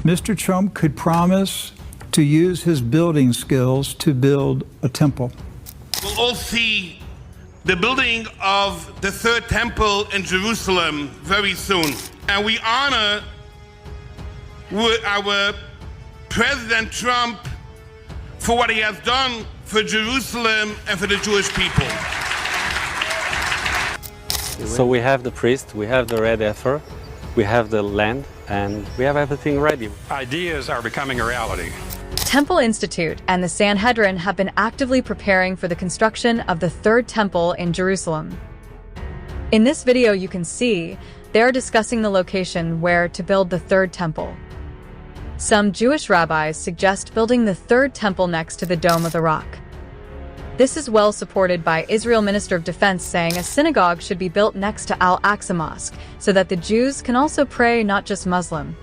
Mr. Trump could promise to use his building skills to build a temple. We'll all see the building of the third temple in Jerusalem very soon. And we honor our President Trump for what he has done for Jerusalem and for the Jewish people. So we have the priest, we have the red heifer, we have the land, and we have everything ready. Ideas are becoming a reality. Temple Institute and the Sanhedrin have been actively preparing for the construction of the third temple in Jerusalem. In this video, you can see they are discussing the location where to build the third temple. Some Jewish rabbis suggest building the third temple next to the Dome of the Rock. This is well supported by Israel Minister of Defense saying a synagogue should be built next to Al-Aqsa Mosque so that the Jews can also pray, not just Muslim.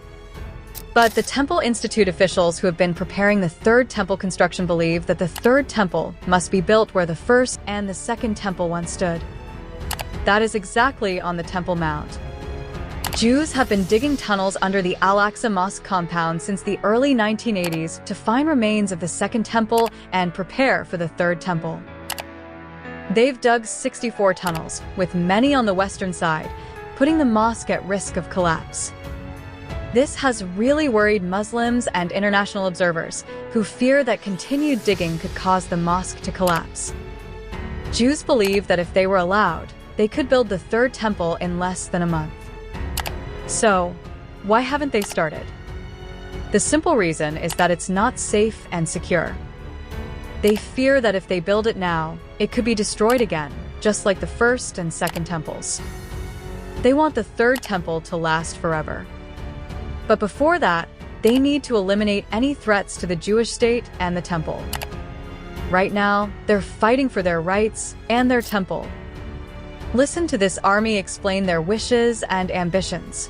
But the Temple Institute officials who have been preparing the third temple construction believe that the third temple must be built where the first and the second temple once stood. That is exactly on the Temple Mount. Jews have been digging tunnels under the Al-Aqsa Mosque compound since the early 1980s to find remains of the second temple and prepare for the third temple. They've dug 64 tunnels, with many on the western side, putting the mosque at risk of collapse. This has really worried Muslims and international observers, who fear that continued digging could cause the mosque to collapse. Jews believe that if they were allowed, they could build the third temple in less than a month. So, why haven't they started? The simple reason is that it's not safe and secure. They fear that if they build it now, it could be destroyed again, just like the first and second temples. They want the third temple to last forever. But before that, they need to eliminate any threats to the Jewish state and the temple. Right now, they're fighting for their rights and their temple. Listen to this army explain their wishes and ambitions.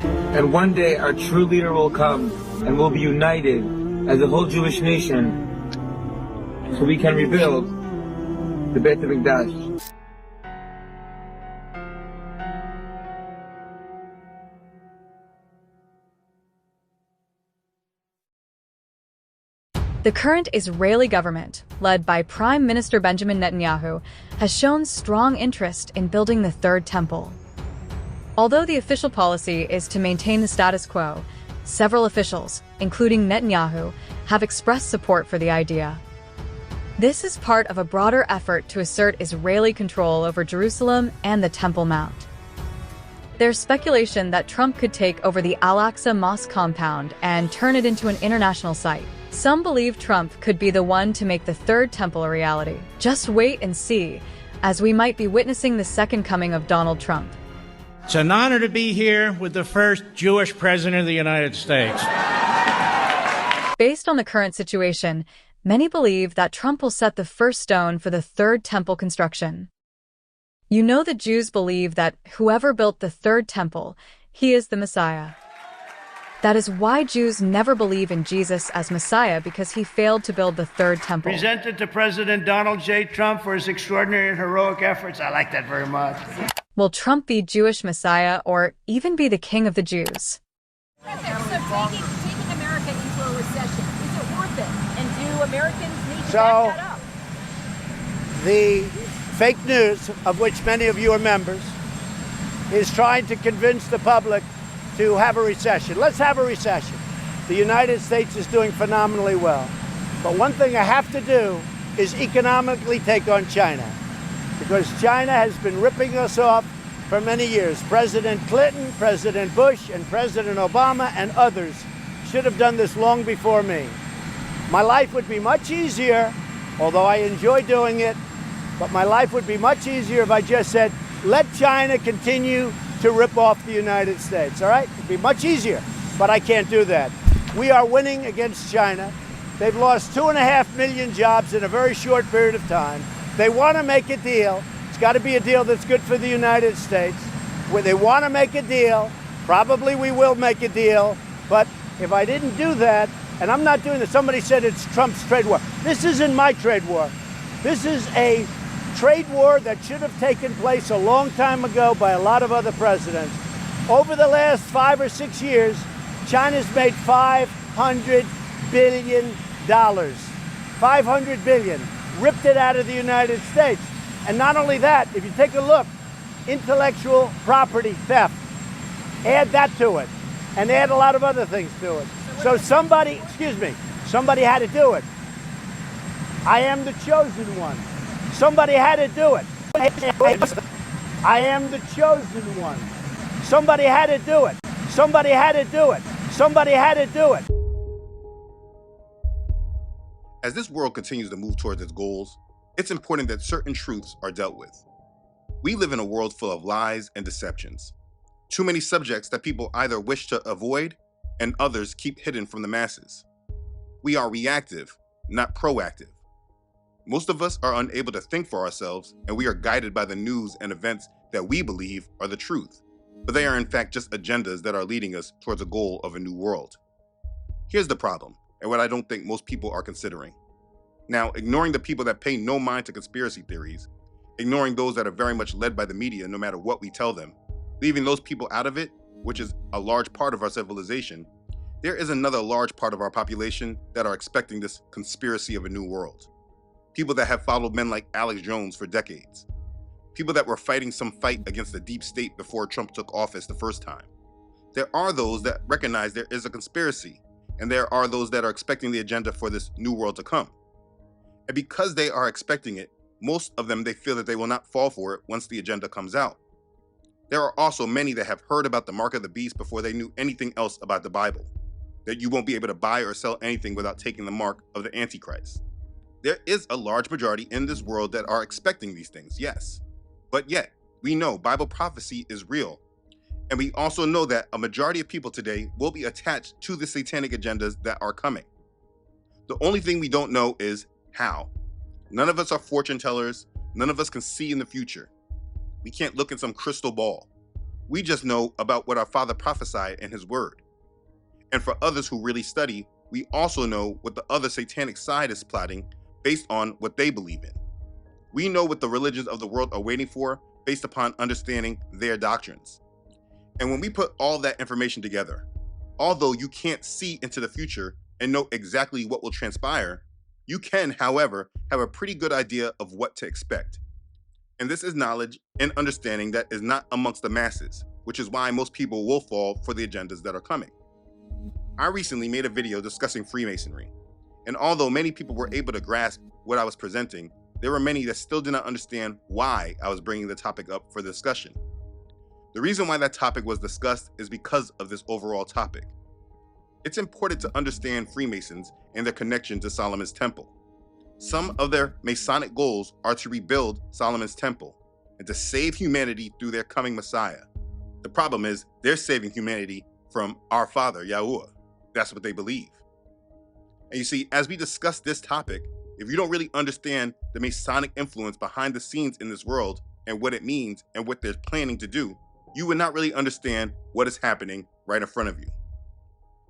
And one day our true leader will come and we'll be united as a whole Jewish nation so we can rebuild the Beit HaMikdash. The current Israeli government, led by Prime Minister Benjamin Netanyahu, has shown strong interest in building the third temple. Although the official policy is to maintain the status quo, several officials, including Netanyahu, have expressed support for the idea. This is part of a broader effort to assert Israeli control over Jerusalem and the Temple Mount. There's speculation that Trump could take over the Al-Aqsa Mosque compound and turn it into an international site. Some believe Trump could be the one to make the third temple a reality. Just wait and see, as we might be witnessing the second coming of Donald Trump. It's an honor to be here with the first Jewish president of the United States. Based on the current situation, many believe that Trump will set the first stone for the third temple construction. You know, the Jews believe that whoever built the third temple, he is the Messiah. That is why Jews never believe in Jesus as Messiah, because he failed to build the third temple. Presented to President Donald J. Trump for his extraordinary and heroic efforts. I like that very much. Will Trump be Jewish Messiah or even be the king of the Jews? So taking America into a recession, is it worth it? And do Americans need to back that up? The fake news, of which many of you are members, is trying to convince the public to have a recession. Let's have a recession. The United States is doing phenomenally well. But one thing I have to do is economically take on China, because China has been ripping us off for many years. President Clinton, President Bush, and President Obama and others should have done this long before me. My life would be much easier, although I enjoy doing it, but my life would be much easier if I just said, let China continue to rip off the United States, all right? It'd be much easier, but I can't do that. We are winning against China. They've lost 2.5 million jobs in a very short period of time. They want to make a deal. It's got to be a deal that's good for the United States. Where they want to make a deal, probably we will make a deal, but if I didn't do that, and I'm not doing this, somebody said it's Trump's trade war. This isn't my trade war. This is a trade war that should have taken place a long time ago by a lot of other presidents. Over the last 5 or 6 years, China's made $500 billion. 500 billion. Ripped it out of the United States. And not only that, if you take a look, intellectual property theft. Add that to it. And add a lot of other things to it. So somebody had to do it. I am the chosen one. Somebody had to do it. I am the chosen one. Somebody had to do it. Somebody had to do it. Somebody had to do it. As this world continues to move towards its goals, it's important that certain truths are dealt with. We live in a world full of lies and deceptions. Too many subjects that people either wish to avoid and others keep hidden from the masses. We are reactive, not proactive. Most of us are unable to think for ourselves, and we are guided by the news and events that we believe are the truth, but they are in fact just agendas that are leading us towards a goal of a new world. Here's the problem, and what I don't think most people are considering. Now, ignoring the people that pay no mind to conspiracy theories, ignoring those that are very much led by the media no matter what we tell them, leaving those people out of it, which is a large part of our civilization, there is another large part of our population that are expecting this conspiracy of a new world. People that have followed men like Alex Jones for decades. People that were fighting some fight against the deep state before Trump took office the first time. There are those that recognize there is a conspiracy, and there are those that are expecting the agenda for this new world to come. And because they are expecting it, most of them, they feel that they will not fall for it once the agenda comes out. There are also many that have heard about the mark of the beast before they knew anything else about the Bible, that you won't be able to buy or sell anything without taking the mark of the Antichrist. There is a large majority in this world that are expecting these things, yes. But yet, we know Bible prophecy is real. And we also know that a majority of people today will be attached to the satanic agendas that are coming. The only thing we don't know is how. None of us are fortune tellers. None of us can see in the future. We can't look in some crystal ball. We just know about what our Father prophesied in his word. And for others who really study, we also know what the other satanic side is plotting based on what they believe in. We know what the religions of the world are waiting for based upon understanding their doctrines. And when we put all that information together, although you can't see into the future and know exactly what will transpire, you can, however, have a pretty good idea of what to expect. And this is knowledge and understanding that is not amongst the masses, which is why most people will fall for the agendas that are coming. I recently made a video discussing Freemasonry, and although many people were able to grasp what I was presenting, there were many that still did not understand why I was bringing the topic up for discussion. The reason why that topic was discussed is because of this overall topic. It's important to understand Freemasons and their connection to Solomon's temple. Some of their Masonic goals are to rebuild Solomon's temple and to save humanity through their coming Messiah. The problem is they're saving humanity from our Father, Yahuwah. That's what they believe. And you see, as we discuss this topic, if you don't really understand the Masonic influence behind the scenes in this world and what it means and what they're planning to do, you would not really understand what is happening right in front of you.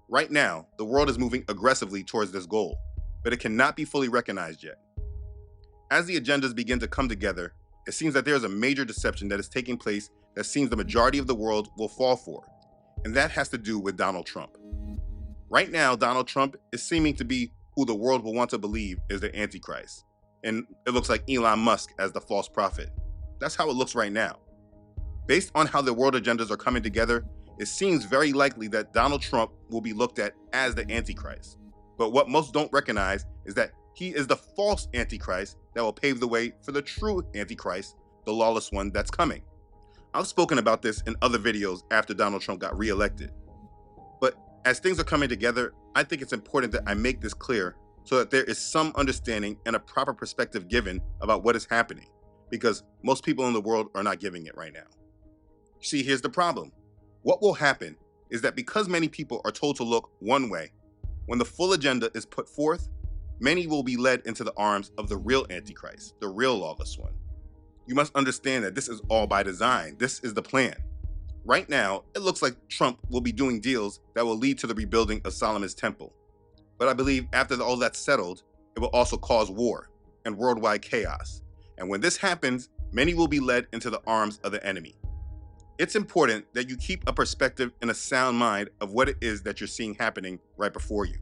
Right now, the world is moving aggressively towards this goal, but it cannot be fully recognized yet. As the agendas begin to come together, it seems that there is a major deception that is taking place that seems the majority of the world will fall for, and that has to do with Donald Trump. Right now, Donald Trump is seeming to be who the world will want to believe is the Antichrist, and it looks like Elon Musk as the false prophet. That's how it looks right now. Based on how the world agendas are coming together, it seems very likely that Donald Trump will be looked at as the Antichrist. But what most don't recognize is that he is the false Antichrist that will pave the way for the true Antichrist, the lawless one that's coming. I've spoken about this in other videos after Donald Trump got reelected. But as things are coming together, I think it's important that I make this clear so that there is some understanding and a proper perspective given about what is happening, because most people in the world are not giving it right now. See, here's the problem. What will happen is that because many people are told to look one way, when the full agenda is put forth, many will be led into the arms of the real Antichrist, the real lawless one. You must understand that this is all by design. This is the plan. Right now, it looks like Trump will be doing deals that will lead to the rebuilding of Solomon's temple. But I believe after all that's settled, it will also cause war and worldwide chaos. And when this happens, many will be led into the arms of the enemy. It's important that you keep a perspective and a sound mind of what it is that you're seeing happening right before you.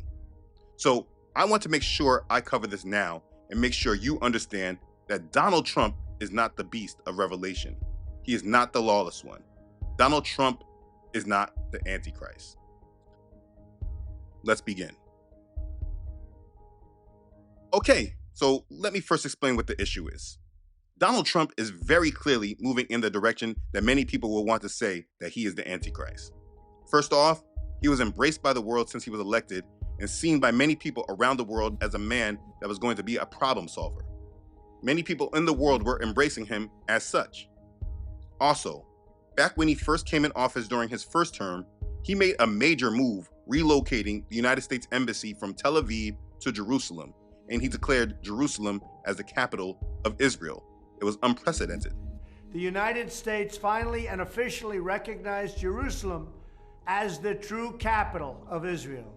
So I want to make sure I cover this now and make sure you understand that Donald Trump is not the beast of Revelation. He is not the lawless one. Donald Trump is not the Antichrist. Let's begin. Okay, so let me first explain what the issue is. Donald Trump is very clearly moving in the direction that many people will want to say that he is the Antichrist. First off, he was embraced by the world since he was elected and seen by many people around the world as a man that was going to be a problem solver. Many people in the world were embracing him as such. Also, back when he first came in office during his first term, he made a major move relocating the United States Embassy from Tel Aviv to Jerusalem, and he declared Jerusalem as the capital of Israel. It was unprecedented. The United States finally and officially recognized Jerusalem as the true capital of Israel.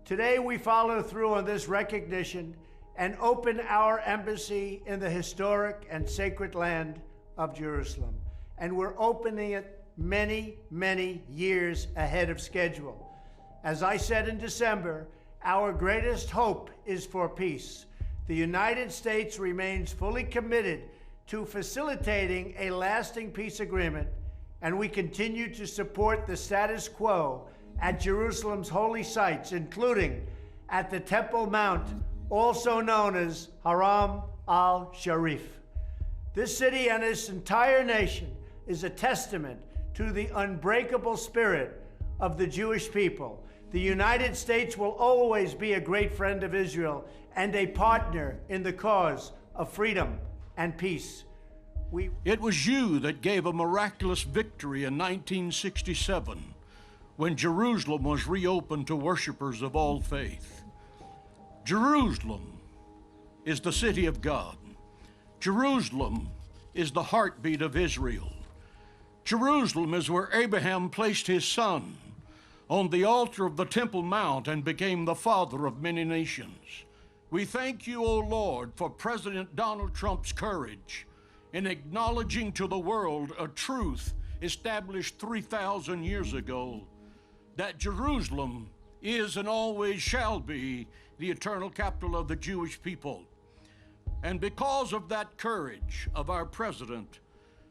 Today we follow through on this recognition and open our embassy in the historic and sacred land of Jerusalem. And we're opening it many, many years ahead of schedule. As I said in December, our greatest hope is for peace. The United States remains fully committed to facilitating a lasting peace agreement, and we continue to support the status quo at Jerusalem's holy sites, including at the Temple Mount, also known as Haram al-Sharif. This city and its entire nation is a testament to the unbreakable spirit of the Jewish people. The United States will always be a great friend of Israel and a partner in the cause of freedom and peace. It was you that gave a miraculous victory in 1967 when Jerusalem was reopened to worshipers of all faith. Jerusalem is the city of God. Jerusalem is the heartbeat of Israel. Jerusalem is where Abraham placed his son on the altar of the Temple Mount and became the father of many nations. We thank you, O Lord, for President Donald Trump's courage in acknowledging to the world a truth established 3,000 years ago, that Jerusalem is and always shall be the eternal capital of the Jewish people. And because of that courage of our president,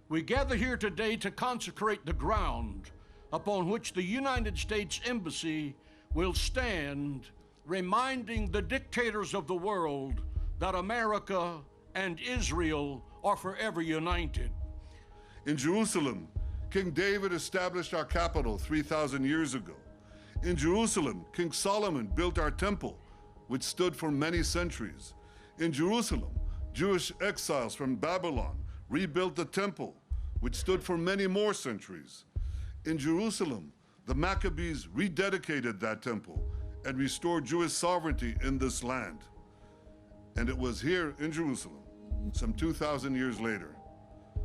we gather here today to consecrate the ground upon which the United States Embassy will stand, reminding the dictators of the world that America and Israel are forever united. In Jerusalem, King David established our capital 3,000 years ago. In Jerusalem, King Solomon built our temple, which stood for many centuries. In Jerusalem, Jewish exiles from Babylon rebuilt the temple, which stood for many more centuries. In Jerusalem, the Maccabees rededicated that temple and restored Jewish sovereignty in this land. And it was here in Jerusalem, some 2,000 years later,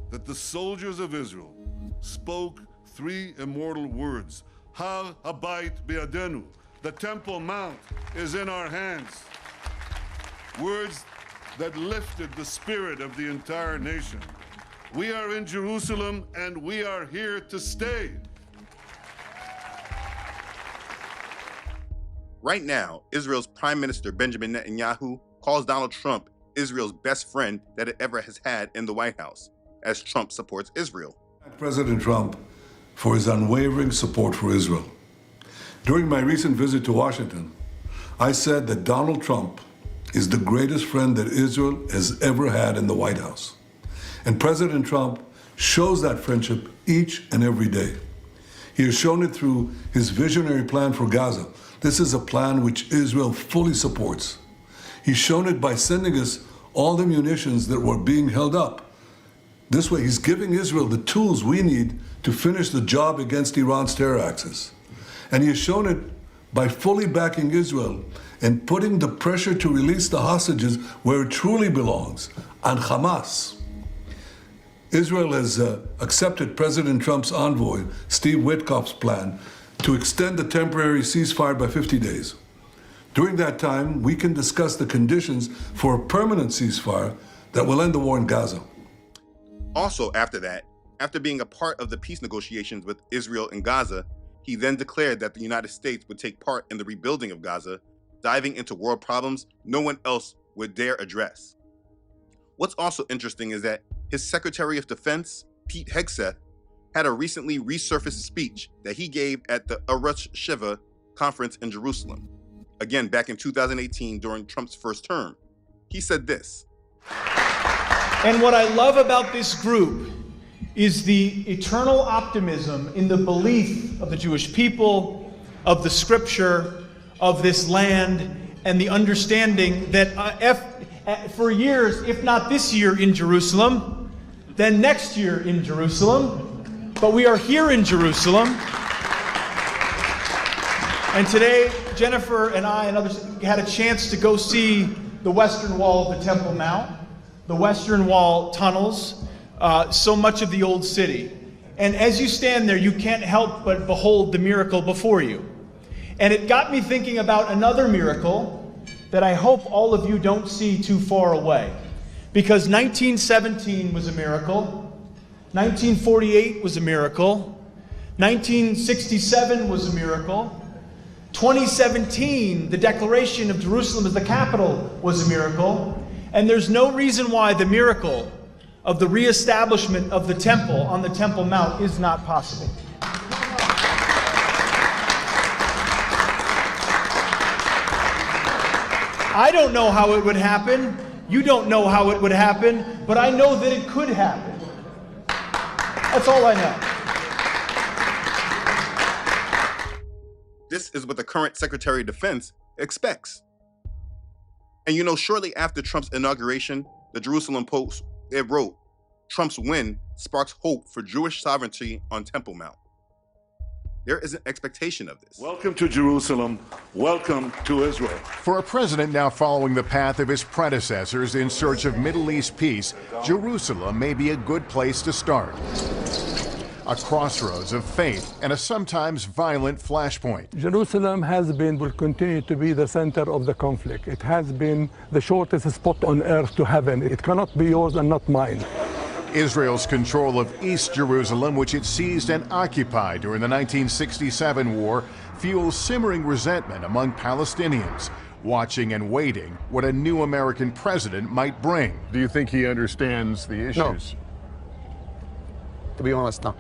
that the soldiers of Israel spoke three immortal words: Har Habayit Be'adenu, the Temple Mount is in our hands. Words that lifted the spirit of the entire nation. We are in Jerusalem and we are here to stay. Right now, Israel's Prime Minister Benjamin Netanyahu calls Donald Trump Israel's best friend that it ever has had in the White House, as Trump supports Israel. President Trump for his unwavering support for Israel. During my recent visit to Washington, I said that Donald Trump is the greatest friend that Israel has ever had in the White House. And President Trump shows that friendship each and every day. He has shown it through his visionary plan for Gaza. This is a plan which Israel fully supports. He's shown it by sending us all the munitions that were being held up. This way, he's giving Israel the tools we need to finish the job against Iran's terror axis. And he has shown it by fully backing Israel and putting the pressure to release the hostages where it truly belongs, on Hamas. Israel has accepted President Trump's envoy, Steve Witkoff's plan to extend the temporary ceasefire by 50 days. During that time, we can discuss the conditions for a permanent ceasefire that will end the war in Gaza. Also after that, After being a part of the peace negotiations with Israel and Gaza, he then declared that the United States would take part in the rebuilding of Gaza, diving into world problems no one else would dare address. What's also interesting is that his Secretary of Defense, Pete Hegseth, had a recently resurfaced speech that he gave at the Arush Sheva conference in Jerusalem, again back in 2018 during Trump's first term. He said this. And what I love about this group is the eternal optimism in the belief of the Jewish people, of the scripture, of this land, and the understanding that for years, if not this year in Jerusalem, then next year in Jerusalem, but we are here in Jerusalem. And today, Jennifer and I and others had a chance to go see the Western Wall of the Temple Mount, the Western Wall tunnels, so much of the old city. And as you stand there, you can't help but behold the miracle before you. And it got me thinking about another miracle that I hope all of you don't see too far away. Because 1917 was a miracle, 1948 was a miracle, 1967 was a miracle, 2017, the declaration of Jerusalem as the capital was a miracle, and there's no reason why the miracle of the reestablishment of the temple on the Temple Mount is not possible. I don't know how it would happen. You don't know how it would happen, but I know that it could happen. That's all I know. This is what the current Secretary of Defense expects. And you know, shortly after Trump's inauguration, the Jerusalem Post, it wrote, Trump's win sparks hope for Jewish sovereignty on Temple Mount. There is an expectation of this. Welcome to Jerusalem. Welcome to Israel. For a president now following the path of his predecessors in search of Middle East peace, Jerusalem may be a good place to start. A crossroads of faith and a sometimes violent flashpoint. Jerusalem has been, will continue to be the center of the conflict. It has been the shortest spot on earth to heaven. It cannot be yours and not mine. Israel's control of East Jerusalem, which it seized and occupied during the 1967 war, fuels simmering resentment among Palestinians, watching and waiting what a new American president might bring. Do you think he understands the issues? No. To be honest, no.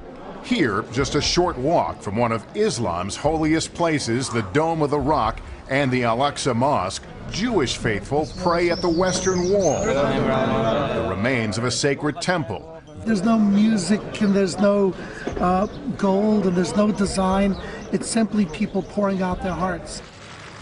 Here, just a short walk from one of Islam's holiest places, the Dome of the Rock and the Al-Aqsa Mosque, Jewish faithful pray at the Western Wall, the remains of a sacred temple. There's no music and there's no gold and there's no design. It's simply people pouring out their hearts.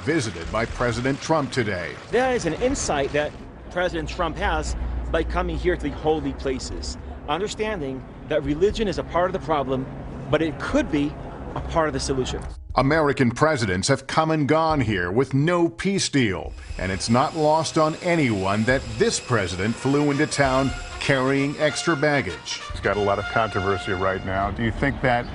Visited by President Trump today. There is an insight that President Trump has by coming here to the holy places, understanding that religion is a part of the problem, but it could be a part of the solution. American presidents have come and gone here with no peace deal, and it's not lost on anyone that this president flew into town carrying extra baggage. He's got a lot of controversy right now. Do you think that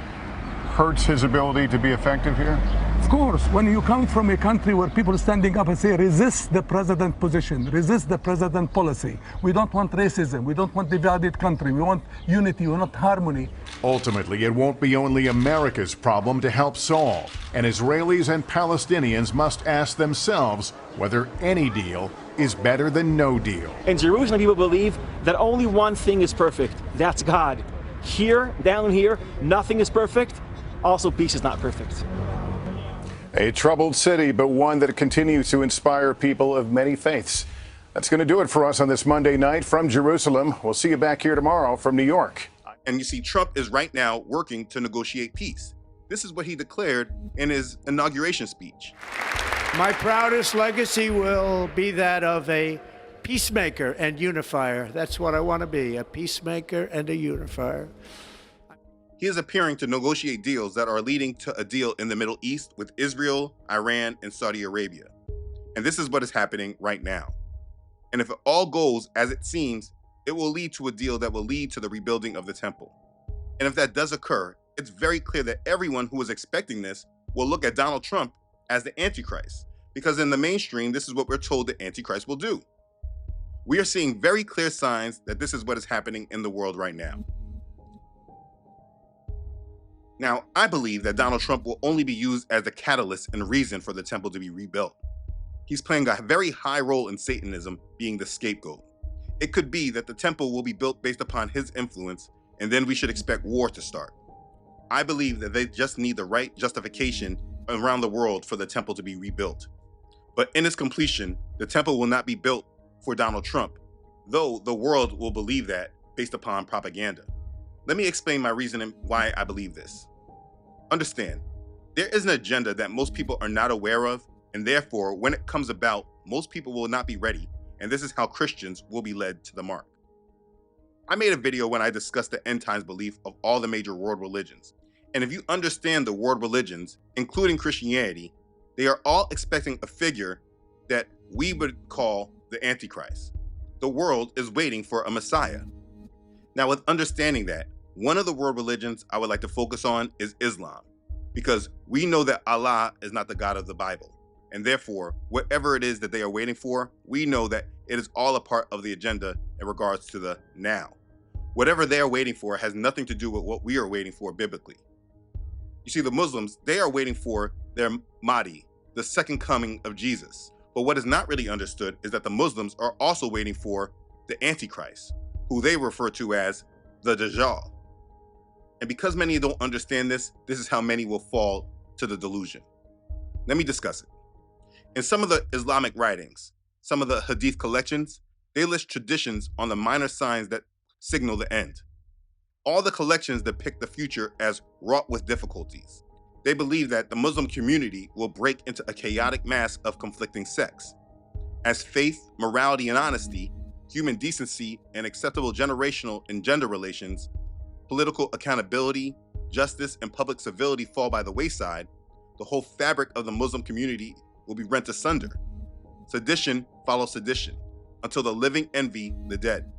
hurts his ability to be effective here? Of course, when you come from a country where people are standing up and say, resist the president position, resist the president policy. We don't want racism. We don't want divided country. We want unity. We want harmony. Ultimately, it won't be only America's problem to help solve, and Israelis and Palestinians must ask themselves whether any deal is better than no deal. In Jerusalem, people believe that only one thing is perfect. That's God. Here, down here, nothing is perfect. Also, peace is not perfect. A troubled city, but one that continues to inspire people of many faiths. That's going to do it for us on this Monday night from Jerusalem. We'll see you back here tomorrow from New York. And you see, Trump is right now working to negotiate peace. This is what he declared in his inauguration speech. My proudest legacy will be that of a peacemaker and unifier. That's what I want to be, a peacemaker and a unifier. He is appearing to negotiate deals that are leading to a deal in the Middle East with Israel, Iran, and Saudi Arabia. And this is what is happening right now. And if it all goes as it seems, it will lead to a deal that will lead to the rebuilding of the temple. And if that does occur, it's very clear that everyone who is expecting this will look at Donald Trump as the Antichrist, because in the mainstream, this is what we're told the Antichrist will do. We are seeing very clear signs that this is what is happening in the world right now. Now, I believe that Donald Trump will only be used as the catalyst and reason for the temple to be rebuilt. He's playing a very high role in Satanism, being the scapegoat. It could be that the temple will be built based upon his influence, and then we should expect war to start. I believe that they just need the right justification around the world for the temple to be rebuilt. But in its completion, the temple will not be built for Donald Trump, though the world will believe that based upon propaganda. Let me explain my reasoning why I believe this. Understand, there is an agenda that most people are not aware of, and therefore, when it comes about, most people will not be ready, and this is how Christians will be led to the mark. I made a video when I discussed the end times belief of all the major world religions, and if you understand the world religions, including Christianity, they are all expecting a figure that we would call the Antichrist. The world is waiting for a Messiah. Now, with understanding that, one of the world religions I would like to focus on is Islam, because we know that Allah is not the God of the Bible. And therefore, whatever it is that they are waiting for, we know that it is all a part of the agenda in regards to the now. Whatever they are waiting for has nothing to do with what we are waiting for biblically. You see, the Muslims, they are waiting for their Mahdi, the second coming of Jesus. But what is not really understood is that the Muslims are also waiting for the Antichrist, who they refer to as the dajjal. And because many don't understand this, this is how many will fall to the delusion. Let me discuss it. In some of the Islamic writings, some of the hadith collections, they list traditions on the minor signs that signal the end. All the collections depict the future as wrought with difficulties. They believe that the Muslim community will break into a chaotic mass of conflicting sects. As faith, morality, and honesty, human decency, and acceptable generational and gender relations, political accountability, justice, and public civility fall by the wayside, the whole fabric of the Muslim community will be rent asunder. Sedition follows sedition, until the living envy the dead.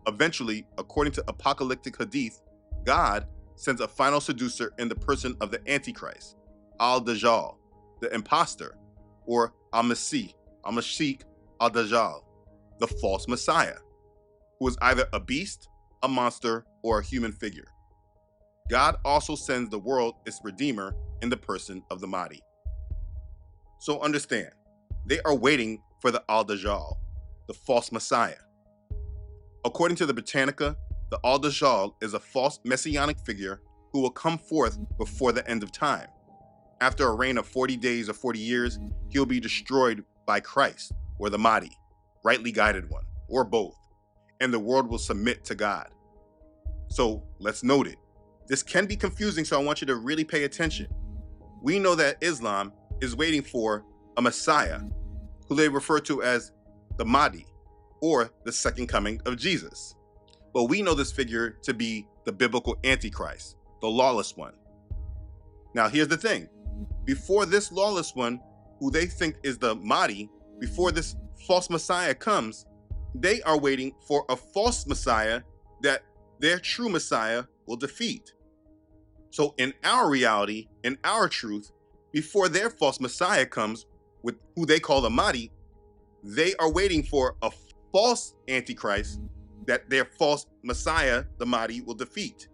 Eventually, according to apocalyptic hadith, God sends a final seducer in the person of the Antichrist, al-Dajjal, the impostor, or al-Masih, al-Dajjal, the false Messiah, who is either a beast, a monster, or a human figure. God also sends the world its redeemer in the person of the Mahdi. So understand, they are waiting for the al-Dajjal, the false Messiah. According to the Britannica, the al-Dajjal is a false messianic figure who will come forth before the end of time. After a reign of 40 days or 40 years, he will be destroyed by Christ, or the Mahdi, rightly guided one, or both, and the world will submit to God. So let's note it. This can be confusing, so I want you to really pay attention. We know that Islam is waiting for a Messiah, who they refer to as the Mahdi, or the second coming of Jesus. But we know this figure to be the biblical Antichrist, the lawless one. Now here's the thing. Before this lawless one, who they think is the Mahdi, before this false Messiah comes, they are waiting for a false Messiah that their true Messiah will defeat. So in our reality, in our truth, before their false Messiah comes, with who they call the Mahdi, they are waiting for a false Antichrist that their false Messiah, the Mahdi, will defeat.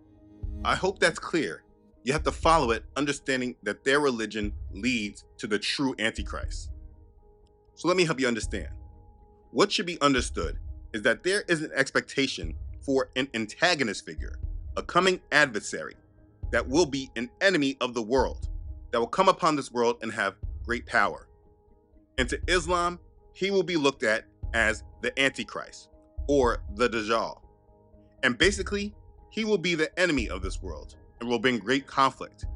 I hope that's clear. You have to follow it, understanding that their religion leads to the true Antichrist. So let me help you understand. What should be understood is that there is an expectation for an antagonist figure, a coming adversary that will be an enemy of the world, that will come upon this world and have great power. And to Islam, he will be looked at as the Antichrist, or the Dajjal. And basically, he will be the enemy of this world and will bring great conflict.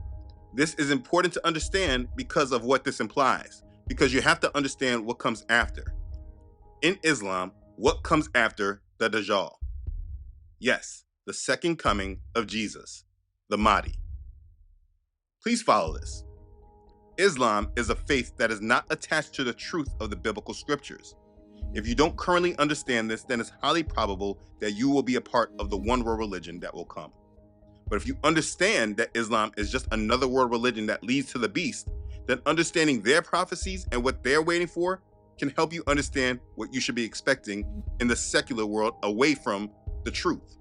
This is important to understand because of what this implies, because you have to understand what comes after. In Islam, what comes after the Dajjal? Yes, the second coming of Jesus, the Mahdi. Please follow this. Islam is a faith that is not attached to the truth of the biblical scriptures. If you don't currently understand this, then it's highly probable that you will be a part of the one world religion that will come. But if you understand that Islam is just another world religion that leads to the beast, then understanding their prophecies and what they're waiting for can help you understand what you should be expecting in the secular world away from the truth.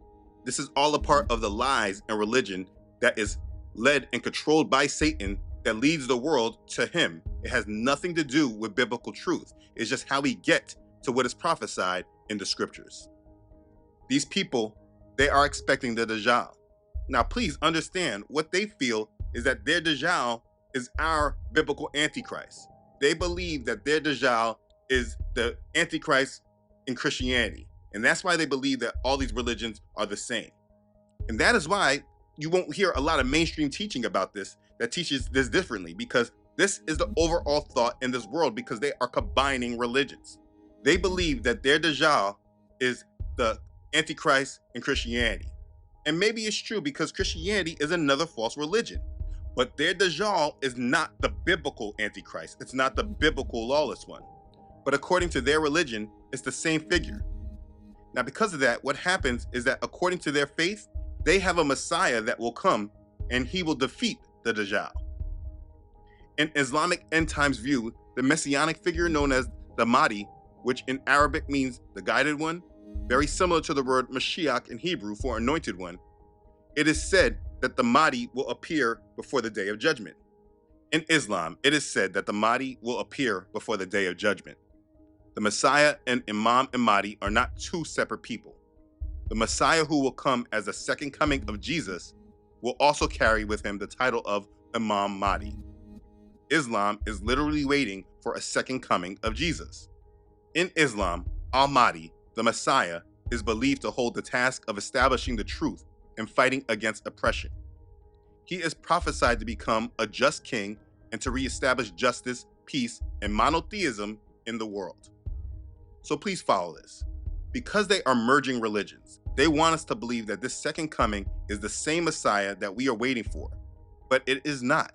This is all a part of the lies and religion that is led and controlled by Satan that leads the world to him. It has nothing to do with biblical truth. It's just how we get to what is prophesied in the scriptures. These people, they are expecting the dajjal. Now, please understand what they feel is that their dajjal is our biblical Antichrist. They believe that their dajjal is the Antichrist in Christianity. And that's why they believe that all these religions are the same. And that is why you won't hear a lot of mainstream teaching about this that teaches this differently, because this is the overall thought in this world, because they are combining religions. They believe that their dajjal is the Antichrist in Christianity. And maybe it's true, because Christianity is another false religion. But their dajjal is not the biblical Antichrist. It's not the biblical lawless one. But according to their religion, it's the same figure. Now, because of that, what happens is that according to their faith, they have a Messiah that will come and he will defeat the dajjal. In Islamic end times view, the messianic figure known as the Mahdi, which in Arabic means the guided one, very similar to the word Mashiach in Hebrew for anointed one, it is said that the Mahdi will appear before the day of judgment. In Islam, it is said that the Mahdi will appear before the day of judgment. The Messiah and Imam and Mahdi are not two separate people. The Messiah, who will come as the second coming of Jesus, will also carry with him the title of Imam Mahdi. Islam is literally waiting for a second coming of Jesus. In Islam, Al-Mahdi, the Messiah, is believed to hold the task of establishing the truth and fighting against oppression. He is prophesied to become a just king and to reestablish justice, peace, and monotheism in the world. So please follow this. Because they are merging religions, they want us to believe that this second coming is the same Messiah that we are waiting for, but it is not.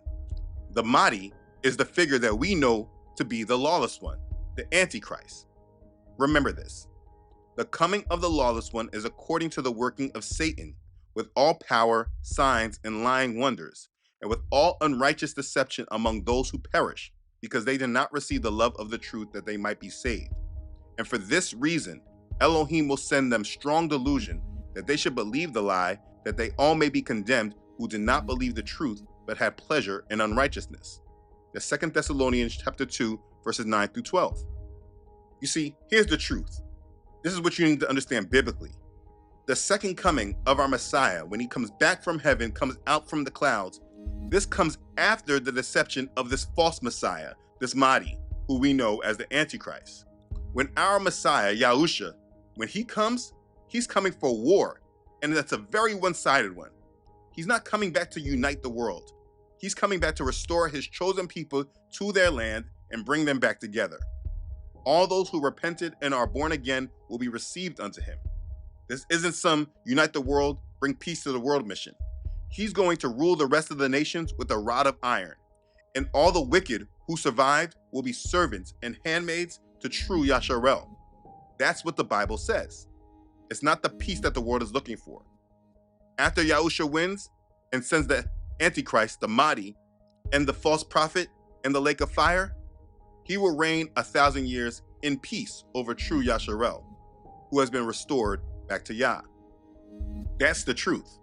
The Mahdi is the figure that we know to be the lawless one, the Antichrist. Remember this. The coming of the lawless one is according to the working of Satan, with all power, signs, and lying wonders, and with all unrighteous deception among those who perish, because they did not receive the love of the truth that they might be saved. And for this reason, Elohim will send them strong delusion that they should believe the lie, that they all may be condemned who did not believe the truth, but had pleasure in unrighteousness. The 2 Thessalonians chapter 2, verses 9 through 12. You see, here's the truth. This is what you need to understand biblically. The second coming of our Messiah, when he comes back from heaven, comes out from the clouds, this comes after the deception of this false Messiah, this Mahdi, who we know as the Antichrist. When our Messiah, Yahusha, when he comes, he's coming for war, and that's a very one-sided one. He's not coming back to unite the world. He's coming back to restore his chosen people to their land and bring them back together. All those who repented and are born again will be received unto him. This isn't some unite the world, bring peace to the world mission. He's going to rule the rest of the nations with a rod of iron, and all the wicked who survived will be servants and handmaids to true Yasharel. That's what the Bible says. It's not the peace that the world is looking for. After Yahusha wins and sends the Antichrist, the Mahdi, and the false prophet in the lake of fire, he will reign 1,000 years in peace over true Yasharel, who has been restored back to Yah. That's the truth.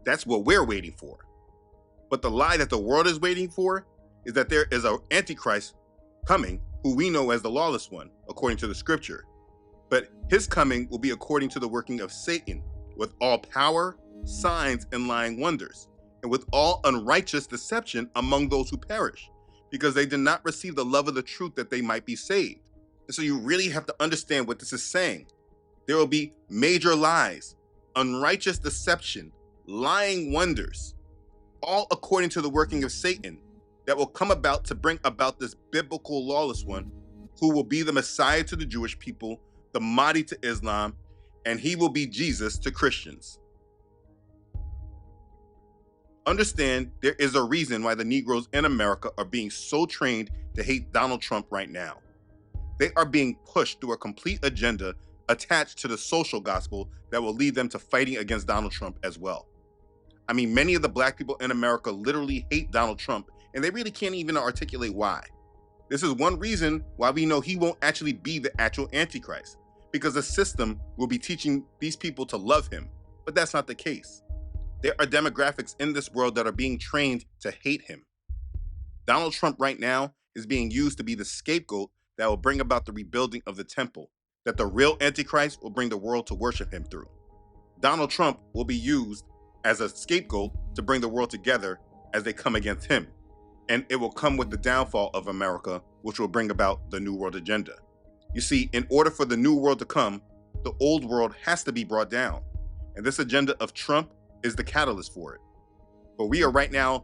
That's what we're waiting for. But the lie that the world is waiting for is that there is an Antichrist coming who we know as the lawless one, according to the scripture. But his coming will be according to the working of Satan, with all power, signs, and lying wonders, and with all unrighteous deception among those who perish, because they did not receive the love of the truth that they might be saved. And so you really have to understand what this is saying. There will be major lies, unrighteous deception, lying wonders, all according to the working of Satan, that will come about to bring about this biblical lawless one, who will be the Messiah to the Jewish people, the Mahdi to Islam, and he will be Jesus to Christians. Understand, there is a reason why the Negroes in America are being so trained to hate Donald Trump right now. They are being pushed through a complete agenda attached to the social gospel that will lead them to fighting against Donald Trump as well. I mean, many of the black people in America literally hate Donald Trump, and they really can't even articulate why. This is one reason why we know he won't actually be the actual Antichrist, because the system will be teaching these people to love him, but that's not the case. There are demographics in this world that are being trained to hate him. Donald Trump right now is being used to be the scapegoat that will bring about the rebuilding of the temple, that the real Antichrist will bring the world to worship him through. Donald Trump will be used as a scapegoat to bring the world together as they come against him. And it will come with the downfall of America, which will bring about the New World Agenda. You see, in order for the New World to come, the old world has to be brought down. And this agenda of Trump is the catalyst for it. But we are right now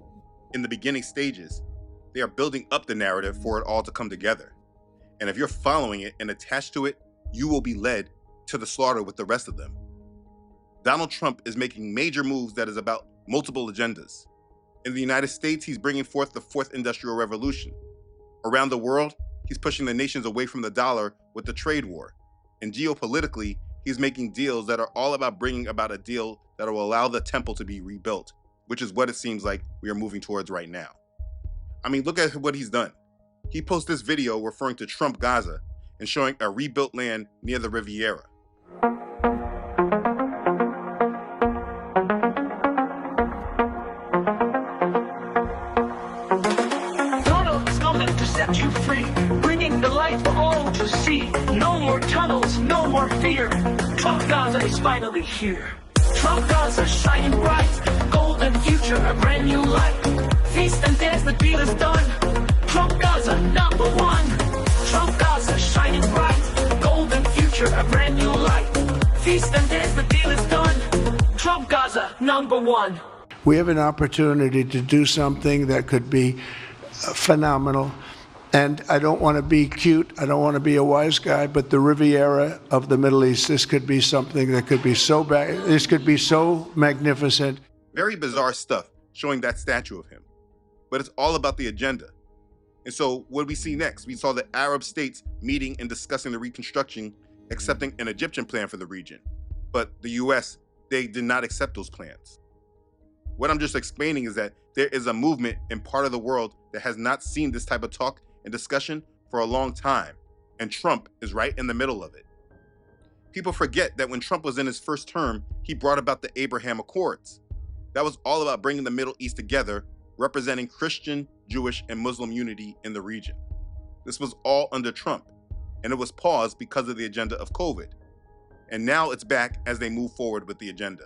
in the beginning stages. They are building up the narrative for it all to come together. And if you're following it and attached to it, you will be led to the slaughter with the rest of them. Donald Trump is making major moves that is about multiple agendas. In the United States, he's bringing forth the fourth industrial revolution. Around the world, he's pushing the nations away from the dollar with the trade war. And geopolitically, he's making deals that are all about bringing about a deal that will allow the temple to be rebuilt, which is what it seems like we are moving towards right now. I mean, look at what he's done. He posted this video referring to Trump Gaza and showing a rebuilt land near the Riviera. Donald's coming to set you free, bringing the light for all to see. No more tunnels, no more fear. Trump Gaza is finally here. Trump Gaza shining bright, golden future, a brand new light. Feast and dance, the deal is done. Trump Gaza, number one. Trump Gaza, shining bright. Golden future, a brand new light. Feast and dance, the deal is done. Trump Gaza, number one. We have an opportunity to do something that could be phenomenal. And I don't want to be cute, I don't want to be a wise guy, but the Riviera of the Middle East, this could be something that could be so bad, this could be so magnificent. Very bizarre stuff showing that statue of him. But it's all about the agenda. And so what do we see next? We saw the Arab states meeting and discussing the reconstruction, accepting an Egyptian plan for the region. But the US, they did not accept those plans. What I'm just explaining is that there is a movement in part of the world that has not seen this type of talk and discussion for a long time. And Trump is right in the middle of it. People forget that when Trump was in his first term, he brought about the Abraham Accords. That was all about bringing the Middle East together, representing Christian, Jewish, and Muslim unity in the region. This was all under Trump, and it was paused because of the agenda of COVID. And now it's back as they move forward with the agenda.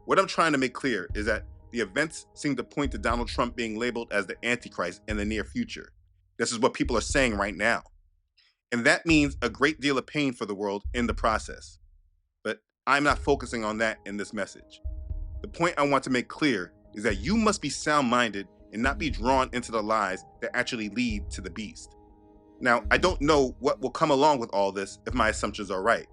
What I'm trying to make clear is that the events seem to point to Donald Trump being labeled as the Antichrist in the near future. This is what people are saying right now. And that means a great deal of pain for the world in the process. But I'm not focusing on that in this message. The point I want to make clear is that you must be sound-minded and not be drawn into the lies that actually lead to the beast. Now, I don't know what will come along with all this if my assumptions are right.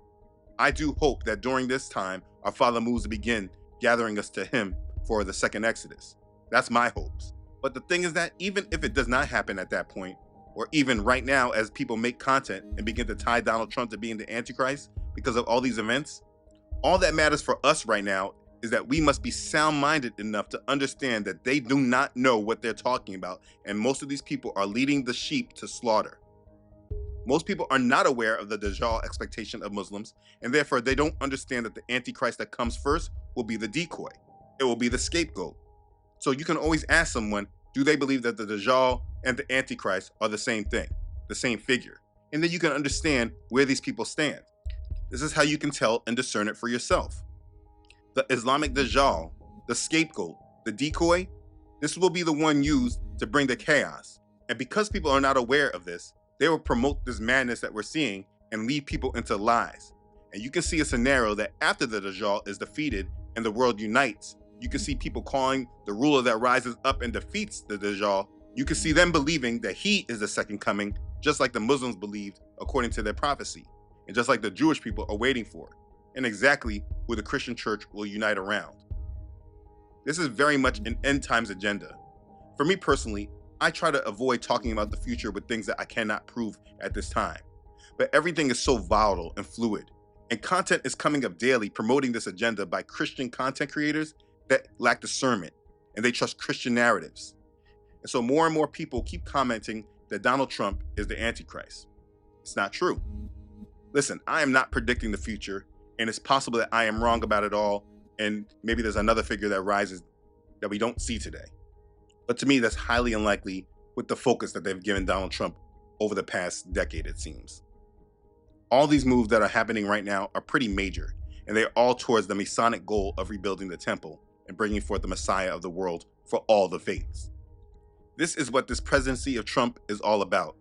I do hope that during this time, our Father moves to begin gathering us to him for the second Exodus. That's my hopes. But the thing is that even if it does not happen at that point, or even right now as people make content and begin to tie Donald Trump to being the Antichrist because of all these events, all that matters for us right now is that we must be sound-minded enough to understand that they do not know what they're talking about, and most of these people are leading the sheep to slaughter. Most people are not aware of the dajjal expectation of Muslims, and therefore they don't understand that the Antichrist that comes first will be the decoy. It will be the scapegoat. So you can always ask someone, do they believe that the dajjal and the Antichrist are the same thing, the same figure? And then you can understand where these people stand. This is how you can tell and discern it for yourself. The Islamic dajjal, the scapegoat, the decoy, this will be the one used to bring the chaos. And because people are not aware of this, they will promote this madness that we're seeing and lead people into lies. And you can see a scenario that after the dajjal is defeated and the world unites, you can see people calling the ruler that rises up and defeats the dajjal. You can see them believing that he is the second coming, just like the Muslims believed according to their prophecy, and just like the Jewish people are waiting for, and exactly who the Christian church will unite around. This is very much an end times agenda. For me personally, I try to avoid talking about the future with things that I cannot prove at this time. But everything is so volatile and fluid, and content is coming up daily promoting this agenda by Christian content creators that lack discernment, and they trust Christian narratives. And so more and more people keep commenting that Donald Trump is the Antichrist. It's not true. Listen, I am not predicting the future, and it's possible that I am wrong about it all, and maybe there's another figure that rises that we don't see today. But to me, that's highly unlikely with the focus that they've given Donald Trump over the past decade, it seems. All these moves that are happening right now are pretty major, and they're all towards the Masonic goal of rebuilding the temple and bringing forth the Messiah of the world for all the faiths. This is what this presidency of Trump is all about.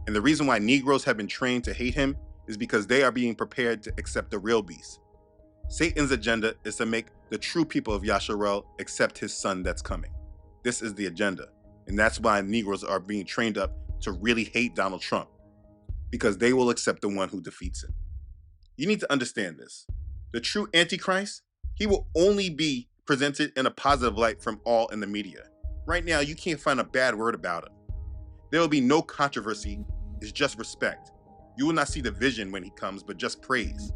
And the reason why Negroes have been trained to hate him is because they are being prepared to accept the real beast. Satan's agenda is to make the true people of Yasharel accept his son that's coming. This is the agenda. And that's why Negroes are being trained up to really hate Donald Trump, because they will accept the one who defeats him. You need to understand this. The true Antichrist, he will only be presented in a positive light from all in the media. Right now, you can't find a bad word about him. There will be no controversy. It's just respect. You will not see division when he comes, but just praise.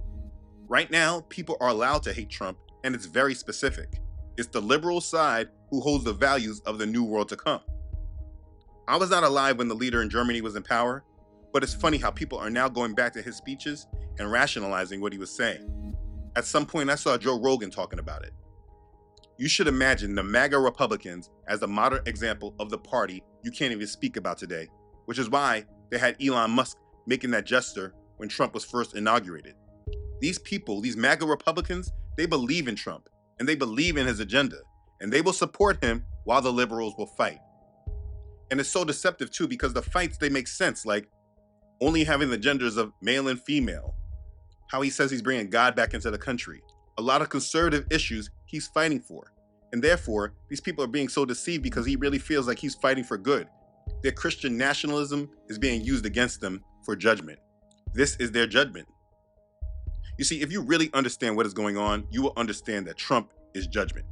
Right now, people are allowed to hate Trump, and it's very specific. It's the liberal side who holds the values of the new world to come. I was not alive when the leader in Germany was in power, but it's funny how people are now going back to his speeches and rationalizing what he was saying. At some point, I saw Joe Rogan talking about it. You should imagine the MAGA Republicans as the modern example of the party you can't even speak about today, which is why they had Elon Musk making that gesture when Trump was first inaugurated. These people, these MAGA Republicans, they believe in Trump and they believe in his agenda, and they will support him while the liberals will fight. And it's so deceptive too, because the fights, they make sense, like only having the genders of male and female, how he says he's bringing God back into the country, a lot of conservative issues he's fighting for. And therefore, these people are being so deceived because he really feels like he's fighting for good. Their Christian nationalism is being used against them for judgment. This is their judgment. You see, if you really understand what is going on, you will understand that Trump is judgment.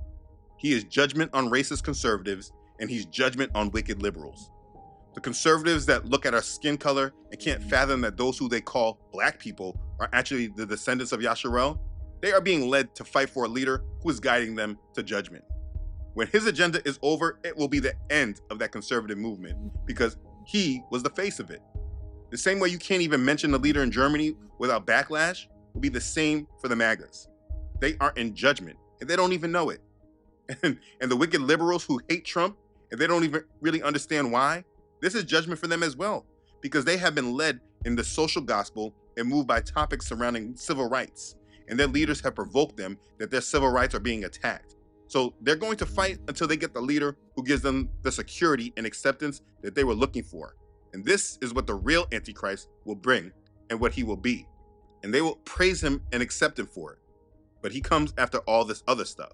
He is judgment on racist conservatives, and he's judgment on wicked liberals. The conservatives that look at our skin color and can't fathom that those who they call black people are actually the descendants of Yasharel, they are being led to fight for a leader who is guiding them to judgment. When his agenda is over, it will be the end of that conservative movement because he was the face of it. The same way you can't even mention the leader in Germany without backlash will be the same for the MAGAs. They are in judgment and they don't even know it. And the wicked liberals who hate Trump and they don't even really understand why, this is judgment for them as well, because they have been led in the social gospel and moved by topics surrounding civil rights, and their leaders have provoked them that their civil rights are being attacked. So they're going to fight until they get the leader who gives them the security and acceptance that they were looking for. And this is what the real Antichrist will bring and what he will be. And they will praise him and accept him for it. But he comes after all this other stuff.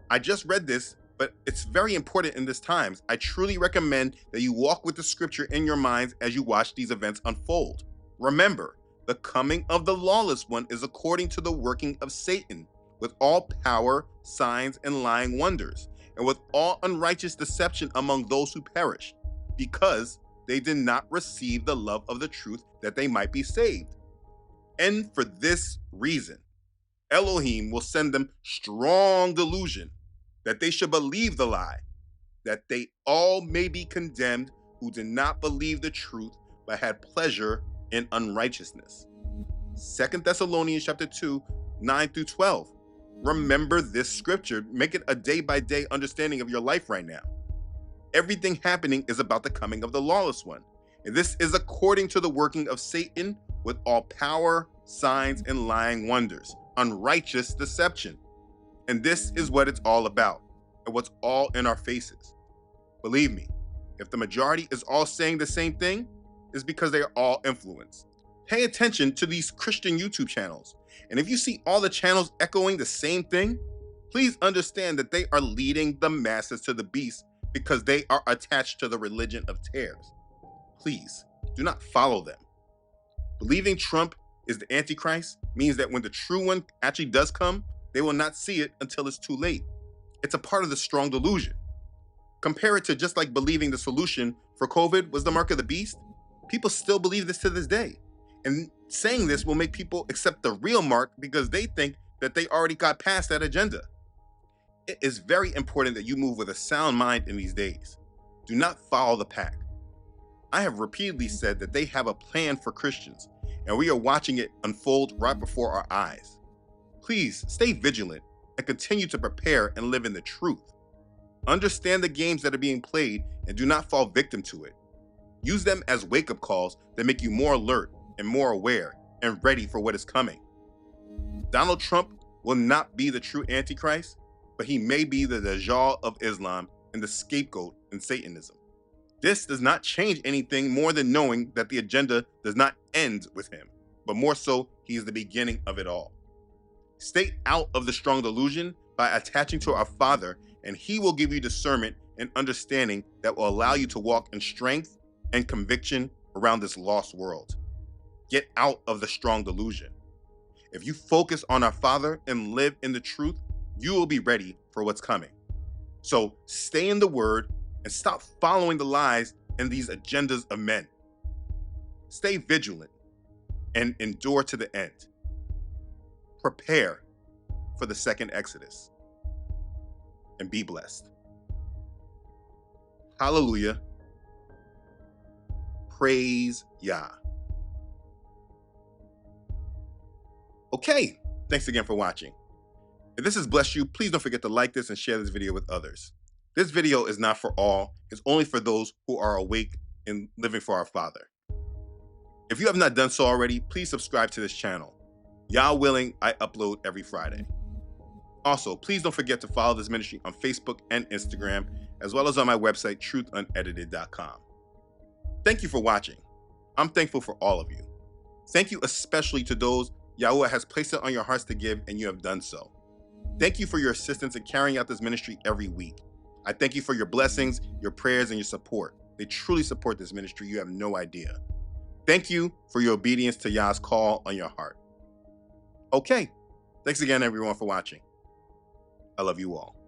I just read this, but it's very important in this times. I truly recommend that you walk with the scripture in your minds as you watch these events unfold. Remember, the coming of the lawless one is according to the working of Satan, with all power, signs, and lying wonders, and with all unrighteous deception among those who perish, because they did not receive the love of the truth that they might be saved. And for this reason, Elohim will send them strong delusion, that they should believe the lie, that they all may be condemned who did not believe the truth, but had pleasure in unrighteousness. 2 Thessalonians chapter 2, 9 through 12. Remember this scripture. Make it a day-by-day understanding of your life right now. Everything happening is about the coming of the lawless one. And this is according to the working of Satan with all power, signs, and lying wonders, unrighteous deception. And this is what it's all about, and what's all in our faces. Believe me, if the majority is all saying the same thing, it's because they are all influenced. Pay attention to these Christian YouTube channels. And if you see all the channels echoing the same thing, please understand that they are leading the masses to the beast because they are attached to the religion of tares. Please do not follow them. Believing Trump is the Antichrist means that when the true one actually does come, they will not see it until it's too late. It's a part of the strong delusion. Compare it to just like believing the solution for COVID was the mark of the beast. People still believe this to this day. And saying this will make people accept the real mark because they think that they already got past that agenda. It is very important that you move with a sound mind in these days. Do not follow the pack. I have repeatedly said that they have a plan for Christians, and we are watching it unfold right before our eyes. Please stay vigilant and continue to prepare and live in the truth. Understand the games that are being played and do not fall victim to it. Use them as wake-up calls that make you more alert and more aware and ready for what is coming. Donald Trump will not be the true Antichrist, but he may be the dajjal of Islam and the scapegoat in Satanism. This does not change anything more than knowing that the agenda does not end with him, but more so, he is the beginning of it all. Stay out of the strong delusion by attaching to our Father, and he will give you discernment and understanding that will allow you to walk in strength and conviction around this lost world. Get out of the strong delusion. If you focus on our Father and live in the truth, you will be ready for what's coming. So stay in the Word and stop following the lies and these agendas of men. Stay vigilant and endure to the end. Prepare for the second Exodus and be blessed. Hallelujah. Praise Yah. Okay, thanks again for watching. If this has blessed you, please don't forget to like this and share this video with others. This video is not for all, it's only for those who are awake and living for our Father. If you have not done so already, please subscribe to this channel. Yah willing, I upload every Friday. Also, please don't forget to follow this ministry on Facebook and Instagram, as well as on my website, truthunedited.com. Thank you for watching. I'm thankful for all of you. Thank you especially to those Yahuwah has placed it on your hearts to give, and you have done so. Thank you for your assistance in carrying out this ministry every week. I thank you for your blessings, your prayers, and your support. They truly support this ministry. You have no idea. Thank you for your obedience to Yah's call on your heart. Okay, thanks again, everyone, for watching. I love you all.